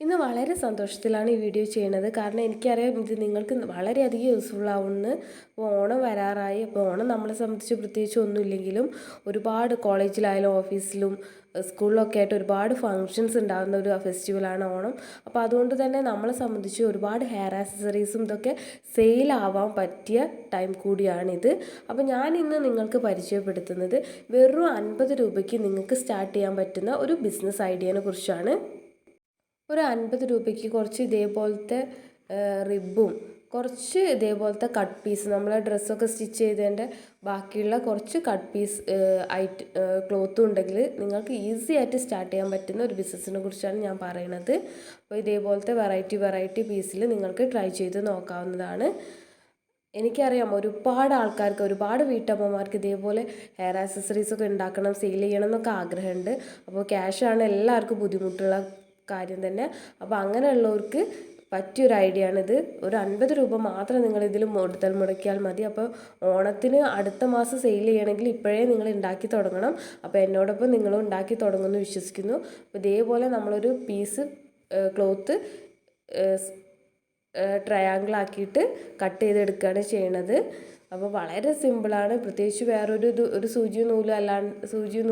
ഇന്ന് വളരെ സന്തോഷത്തിലാണ് ഈ വീഡിയോ ചെയ്യുന്നത്. കാരണം എനിക്കറിയാം ഇത് നിങ്ങൾക്ക് വളരെയധികം യൂസ്ഫുൾ ആവുമെന്ന്. അപ്പോൾ ഓണം വരാറായി. അപ്പോൾ ഓണം നമ്മളെ സംബന്ധിച്ച് പ്രത്യേകിച്ച് ഒന്നുമില്ലെങ്കിലും ഒരുപാട് കോളേജിലായാലും ഓഫീസിലും സ്കൂളിലൊക്കെ ആയിട്ട് ഒരുപാട് ഫങ്ഷൻസ് ഉണ്ടാകുന്ന ഒരു ഫെസ്റ്റിവലാണ് ഓണം. അപ്പോൾ അതുകൊണ്ട് തന്നെ നമ്മളെ സംബന്ധിച്ച് ഒരുപാട് ഹെയർ ആക്സസറീസും ഇതൊക്കെ സെയിലാവാൻ പറ്റിയ ടൈം കൂടിയാണിത്. അപ്പോൾ ഞാൻ ഇന്ന് നിങ്ങൾക്ക് പരിചയപ്പെടുത്തുന്നത് വെറും 50 രൂപയ്ക്ക് നിങ്ങൾക്ക് സ്റ്റാർട്ട് ചെയ്യാൻ പറ്റുന്ന ഒരു ബിസിനസ് ഐഡിയനെ കുറിച്ചാണ്. ഒരു 50 രൂപയ്ക്ക് കുറച്ച് ഇതേപോലത്തെ റിബും കുറച്ച് ഇതേപോലത്തെ കട്ട് പീസ് നമ്മളെ ഡ്രസ്സൊക്കെ സ്റ്റിച്ച് ചെയ്തതിൻ്റെ ബാക്കിയുള്ള കുറച്ച് കട്ട് പീസ് ക്ലോത്തും ഉണ്ടെങ്കിൽ നിങ്ങൾക്ക് ഈസി ആയിട്ട് സ്റ്റാർട്ട് ചെയ്യാൻ പറ്റുന്ന ഒരു ബിസിനസ്സിനെ കുറിച്ചാണ് ഞാൻ പറയുന്നത്. അപ്പോൾ ഇതേപോലത്തെ വെറൈറ്റി പീസിൽ നിങ്ങൾക്ക് ട്രൈ ചെയ്ത് നോക്കാവുന്നതാണ്. എനിക്കറിയാം ഒരുപാട് ആൾക്കാർക്ക്, ഒരുപാട് വീട്ടമ്മമാർക്ക് ഇതേപോലെ ഹെയർ ആക്സസറീസൊക്കെ ഉണ്ടാക്കണം, സെയിൽ ചെയ്യണം എന്നൊക്കെ ആഗ്രഹമുണ്ട്. അപ്പോൾ ക്യാഷാണ് എല്ലാവർക്കും ബുദ്ധിമുട്ടുള്ള കാര്യം തന്നെ. അപ്പോൾ അങ്ങനെയുള്ളവർക്ക് പറ്റിയൊരു ഐഡിയ ആണിത്. ഒരു 50 രൂപ മാത്രം നിങ്ങളിതിൽ മുടക്കിയാൽ മതി. അപ്പോൾ ഓണത്തിന് അടുത്ത മാസം സെയിൽ ചെയ്യണമെങ്കിൽ ഇപ്പോഴേ നിങ്ങൾ ഉണ്ടാക്കി തുടങ്ങണം. അപ്പോൾ എന്നോടൊപ്പം നിങ്ങളും ഉണ്ടാക്കി തുടങ്ങുമെന്ന് വിശ്വസിക്കുന്നു. അപ്പോൾ ഇതേപോലെ നമ്മളൊരു പീസ് ക്ലോത്ത് ട്രയാങ്കിൾ ആക്കിയിട്ട് കട്ട് ചെയ്തെടുക്കുകയാണ് ചെയ്യണത്. അപ്പോൾ വളരെ സിമ്പിളാണ്. പ്രത്യേകിച്ച് ഒരു സൂചിയും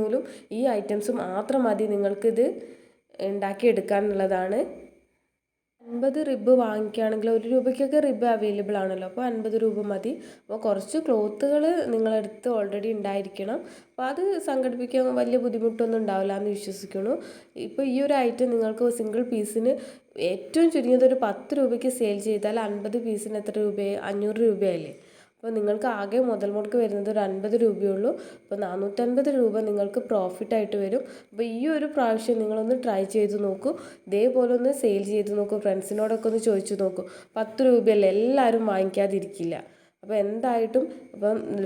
നൂലും ഈ ഐറ്റംസ് മാത്രം മതി നിങ്ങൾക്കിത് ഉണ്ടാക്കിയെടുക്കാനുള്ളതാണ്. 50 റിബ് വാങ്ങിക്കുകയാണെങ്കിൽ 1 രൂപയ്ക്കൊക്കെ റിബ് അവൈലബിൾ ആണല്ലോ. അപ്പോൾ 50 രൂപ മതി. അപ്പോൾ കുറച്ച് ക്ലോത്തുകൾ നിങ്ങളടുത്ത് ഓൾറെഡി ഉണ്ടായിരിക്കണം. അപ്പോൾ അത് സംഘടിപ്പിക്കാൻ വലിയ ബുദ്ധിമുട്ടൊന്നും ഉണ്ടാവില്ല എന്ന് വിശ്വസിക്കുന്നു. ഇപ്പോൾ ഈ ഒരു ഐറ്റം നിങ്ങൾക്ക് സിംഗിൾ പീസിന് ഏറ്റവും ചുരുങ്ങിയത് ഒരു 10 രൂപയ്ക്ക് സെയിൽ ചെയ്താൽ 50 പീസിന് എത്ര രൂപയായി? 500 രൂപയല്ലേ. അപ്പോൾ നിങ്ങൾക്ക് ആകെ മുതൽ മുടക്ക് വരുന്നത് ഒരു 50 രൂപയുള്ളൂ. അപ്പോൾ 450 രൂപ നിങ്ങൾക്ക് പ്രോഫിറ്റായിട്ട് വരും. അപ്പോൾ ഈ ഒരു പ്രാവശ്യം നിങ്ങളൊന്ന് ട്രൈ ചെയ്ത് നോക്കൂ. ഇതേപോലെ ഒന്ന് സെയിൽ ചെയ്ത് നോക്കൂ. ഫ്രണ്ട്സിനോടൊക്കെ ഒന്ന് ചോദിച്ചു നോക്കൂ. 10 രൂപയല്ലേ, എല്ലാവരും വാങ്ങിക്കാതിരിക്കില്ല. അപ്പോൾ എന്തായിട്ടും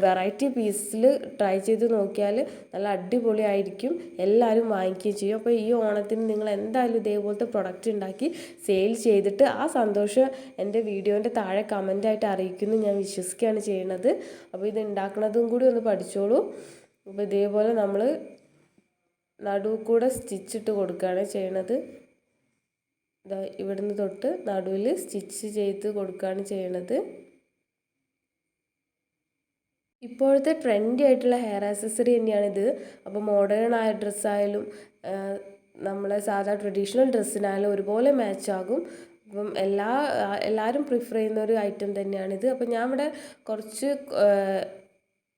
വെറൈറ്റി പീസിൽ ട്രൈ ചെയ്ത് നോക്കിയാൽ നല്ല അടിപൊളിയായിരിക്കും, എല്ലാവരും വാങ്ങിക്കുകയും ചെയ്യും. അപ്പോൾ ഈ ഓണത്തിന് നിങ്ങൾ എന്തായാലും ഇതേപോലത്തെ പ്രൊഡക്റ്റ് ഉണ്ടാക്കി സെയിൽ ചെയ്തിട്ട് ആ സന്തോഷം എൻ്റെ വീഡിയോൻ്റെ താഴെ കമൻ്റായിട്ട് അറിയിക്കുന്നു ഞാൻ വിശ്വസിക്കുകയാണ് ചെയ്യുന്നത്. അപ്പോൾ ഇത് ഉണ്ടാക്കുന്നതും കൂടി ഒന്ന് പഠിച്ചോളൂ. അപ്പോൾ ഇതേപോലെ നമ്മൾ നടുവ് കൂടെ സ്റ്റിച്ചിട്ട് കൊടുക്കുകയാണ് ചെയ്യണത്. ഇവിടുന്ന് തൊട്ട് നടുവിൽ സ്റ്റിച്ച് ചെയ്ത് കൊടുക്കുകയാണ് ചെയ്യണത്. ഇപ്പോഴത്തെ ട്രെൻഡി ആയിട്ടുള്ള ഹെയർ ആക്സസറി തന്നെയാണിത്. അപ്പോൾ മോഡേൺ ആയ ഡ്രസ്സായാലും നമ്മളെ സാധാ ട്രഡീഷണൽ ഡ്രസ്സിനായാലും ഒരുപോലെ മാച്ചാകും. അപ്പം എല്ലാവരും പ്രിഫർ ചെയ്യുന്ന ഒരു ഐറ്റം തന്നെയാണിത്. അപ്പോൾ ഞാൻ ഇവിടെ കുറച്ച്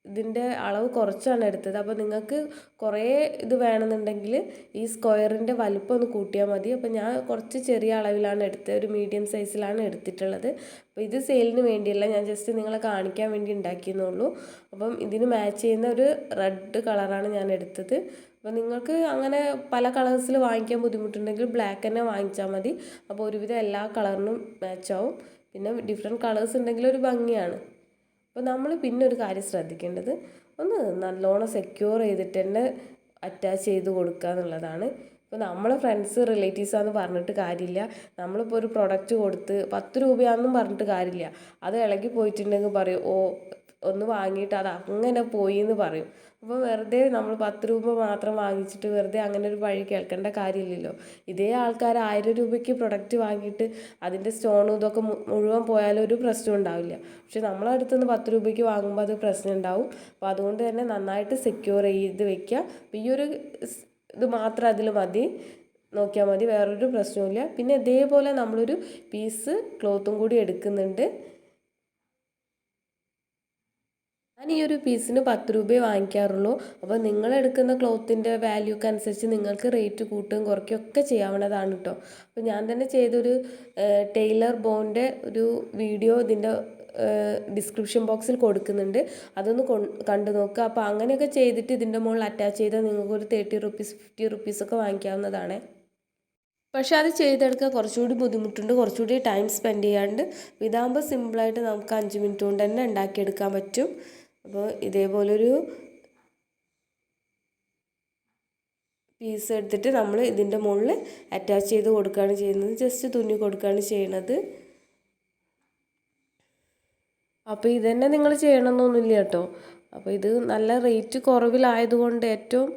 ഇതിൻ്റെ അളവ് കുറച്ചാണ് എടുത്തത്. അപ്പോൾ നിങ്ങൾക്ക് കുറേ ഇത് വേണമെന്നുണ്ടെങ്കിൽ ഈ സ്ക്വയറിൻ്റെ വലിപ്പം ഒന്ന് കൂട്ടിയാൽ മതി. അപ്പോൾ ഞാൻ കുറച്ച് ചെറിയ അളവിലാണ് എടുത്തത്, ഒരു മീഡിയം സൈസിലാണ് എടുത്തിട്ടുള്ളത്. അപ്പോൾ ഇത് സെയിലിന് വേണ്ടിയല്ല, ഞാൻ ജസ്റ്റ് നിങ്ങളെ കാണിക്കാൻ വേണ്ടി ഉണ്ടാക്കിയെന്നുള്ളൂ. അപ്പം ഇതിന് മാച്ച് ചെയ്യുന്ന ഒരു റെഡ് കളറാണ് ഞാൻ എടുത്തത്. അപ്പോൾ നിങ്ങൾക്ക് അങ്ങനെ പല കളേഴ്സിൽ വാങ്ങിക്കാൻ ബുദ്ധിമുട്ടുണ്ടെങ്കിൽ ബ്ലാക്ക് തന്നെ വാങ്ങിച്ചാൽ മതി. അപ്പോൾ ഒരുവിധം എല്ലാ കളറിനും മാച്ചാവും. പിന്നെ ഡിഫറെൻറ്റ് കളേഴ്സ് ഉണ്ടെങ്കിൽ ഒരു ഭംഗിയാണ്. അപ്പോൾ നമ്മൾ പിന്നെ ഒരു കാര്യം ശ്രദ്ധിക്കേണ്ടത്, ഒന്ന് നല്ലോണം സെക്യൂർ ചെയ്തിട്ട് തന്നെ അറ്റാച്ച് ചെയ്ത് കൊടുക്കുക എന്നുള്ളതാണ്. ഇപ്പോൾ നമ്മളെ ഫ്രണ്ട്സ് റിലേറ്റീവ്സാന്ന് പറഞ്ഞിട്ട് കാര്യമില്ല. നമ്മളിപ്പോൾ ഒരു പ്രൊഡക്റ്റ് കൊടുത്ത് 10 രൂപയാണെന്നും പറഞ്ഞിട്ട് കാര്യമില്ല. അത് ഇളകി പോയിട്ടുണ്ടെങ്കിൽ പറയും, ഓ ഒന്ന് വാങ്ങിയിട്ട് അത് അങ്ങനെ പോയി എന്ന് പറയും. അപ്പോൾ വെറുതെ നമ്മൾ 10 രൂപ മാത്രം വാങ്ങിച്ചിട്ട് വെറുതെ അങ്ങനെ ഒരു വഴി കേൾക്കേണ്ട കാര്യമില്ലല്ലോ. ഇതേ ആൾക്കാർ 1000 രൂപയ്ക്ക് പ്രൊഡക്റ്റ് വാങ്ങിയിട്ട് അതിൻ്റെ സ്റ്റോണും ഇതൊക്കെ മുഴുവൻ പോയാലും ഒരു പ്രശ്നം ഉണ്ടാവില്ല. പക്ഷെ നമ്മളടുത്തുനിന്ന് 10 രൂപയ്ക്ക് വാങ്ങുമ്പോൾ അത് പ്രശ്നം ഉണ്ടാവും. അപ്പോൾ അതുകൊണ്ട് തന്നെ നന്നായിട്ട് സെക്യൂർ ചെയ്ത് വെക്കുക. അപ്പോൾ ഈ ഒരു ഇത് മാത്രം അതിൽ മതി, നോക്കിയാൽ മതി, വേറൊരു പ്രശ്നവുമില്ല. പിന്നെ ഇതേപോലെ നമ്മളൊരു പീസ് ക്ലോത്തും കൂടി എടുക്കുന്നുണ്ട്. ഞാൻ ഈ ഒരു പീസിന് 10 രൂപയെ വാങ്ങിക്കാറുള്ളൂ. അപ്പോൾ നിങ്ങളെടുക്കുന്ന ക്ലോത്തിൻ്റെ വാല്യൂക്ക് അനുസരിച്ച് നിങ്ങൾക്ക് റേറ്റ് കൂട്ടുകയും കുറയ്ക്കുകയും ഒക്കെ ചെയ്യാവുന്നതാണ് കേട്ടോ. അപ്പോൾ ഞാൻ തന്നെ ചെയ്തൊരു ടൈലർ ബോൻ്റെ ഒരു വീഡിയോ ഇതിൻ്റെ ഡിസ്ക്രിപ്ഷൻ ബോക്സിൽ കൊടുക്കുന്നുണ്ട്. അതൊന്ന് കണ്ടു നോക്കുക. അപ്പോൾ അങ്ങനെയൊക്കെ ചെയ്തിട്ട് ഇതിൻ്റെ മുകളിൽ അറ്റാച്ച് ചെയ്താൽ നിങ്ങൾക്കൊരു 30 റുപ്പീസ് 50 റുപ്പീസൊക്കെ വാങ്ങിക്കാവുന്നതാണ്. പക്ഷേ അത് ചെയ്തെടുക്കാൻ കുറച്ചുകൂടി ബുദ്ധിമുട്ടുണ്ട്, കുറച്ചുകൂടി ടൈം സ്പെൻഡ് ചെയ്യാണ്ട്. ഇതാകുമ്പോൾ സിമ്പിളായിട്ട് നമുക്ക് 5 മിനിറ്റ് കൊണ്ട് തന്നെ ഉണ്ടാക്കിയെടുക്കാൻ പറ്റും. അപ്പോൾ ഇതേപോലൊരു പീസ് എടുത്തിട്ട് നമ്മൾ ഇതിൻ്റെ മുകളിൽ അറ്റാച്ച് ചെയ്ത് കൊടുക്കുകയാണ് ചെയ്യുന്നത്. ജസ്റ്റ് തുന്നി കൊടുക്കുകയാണ് ചെയ്യുന്നത്. അപ്പോൾ ഇതന്നെ നിങ്ങൾ ചെയ്യണമെന്നൊന്നുമില്ല കേട്ടോ. അപ്പോൾ ഇത് നല്ല റേറ്റ് കുറവിലായതുകൊണ്ട് ഏറ്റവും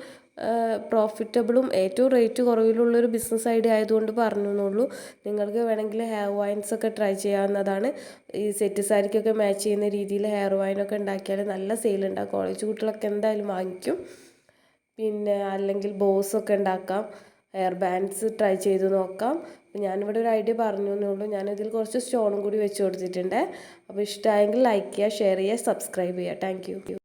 പ്രോഫിറ്റബിളും ഏറ്റവും റേറ്റ് കുറവിലുള്ളൊരു ബിസിനസ് ഐഡിയ ആയതുകൊണ്ട് പറഞ്ഞു എന്നുള്ളൂ. നിങ്ങൾക്ക് വേണമെങ്കിൽ ഹെയർ വൈൻസ് ഒക്കെ ട്രൈ ചെയ്യാവുന്നതാണ്. ഈ സെറ്റ് സാരിക്കൊക്കെ മാച്ച് ചെയ്യുന്ന രീതിയിൽ ഹെയർ വൈനൊക്കെ ഉണ്ടാക്കിയാൽ നല്ല സെയിലുണ്ടാകും. കോളേജ് കുട്ടികളൊക്കെ എന്തായാലും വാങ്ങിക്കും. പിന്നെ അല്ലെങ്കിൽ ബോസൊക്കെ ഉണ്ടാക്കാം. ഹെയർ ബാൻഡ്സ് ട്രൈ ചെയ്ത് നോക്കാം. അപ്പോൾ ഞാനിവിടെ ഒരു ഐഡിയ പറഞ്ഞു എന്നേ ഉള്ളൂ. ഞാനിതിൽ കുറച്ച് സ്റ്റോണും കൂടി വെച്ച് കൊടുത്തിട്ടുണ്ട്. അപ്പോൾ ഇഷ്ടമായെങ്കിൽ ലൈക്ക് ചെയ്യുക, ഷെയർ ചെയ്യുക, സബ്സ്ക്രൈബ് ചെയ്യുക. Thank you.